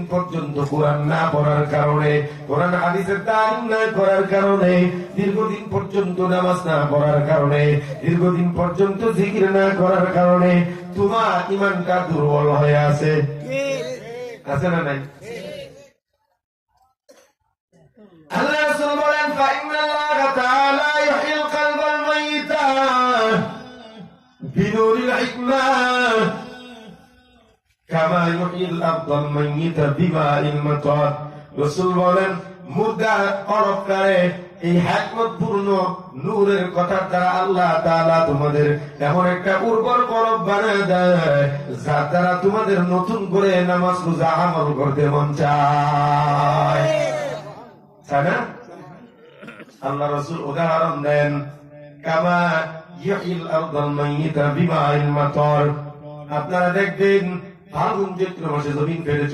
দীর্ঘদিন পর্যন্ত কোরআন না পড়ার কারণে, কোরআন হাদিসের তালিম না করার কারণে, দীর্ঘদিন পর্যন্ত নামাজ না পড়ার কারণে, দীর্ঘদিন পর্যন্ত জিকির না করার কারণে তোমার ঈমানটা দুর্বল হয়ে আছে। আছে না নাই? আল্লাহ রাসূল বলেন, ফাইন্নাল্লাহ তাআলা ইউহিল কলবাল মাইয়িতা বিনুরিল হিকমাহ কামা ইউহিল আরদাল মাইয়িতা বিমাইল মাতার। রাসূল বলেন, মুর্দা অরব করে এই হিকমতপূর্ণ নূরের কথার দ্বারা আল্লাহ তাআলা তোমাদের এমন একটা উর্বর কলব বানায় দেয়, যার দ্বারা তোমাদের নতুন করে নামাজ রোজা আমল করতে মন চায়। তাই না? আল্লাহ রাসূল উদাহরণ দেন, কামা ইউহিল আরদাল মাইয়িতা বিমাইল মাতার। আপনারা দেখবেন ফাল্গুন চৈত্র মাসে জমিন ফেটে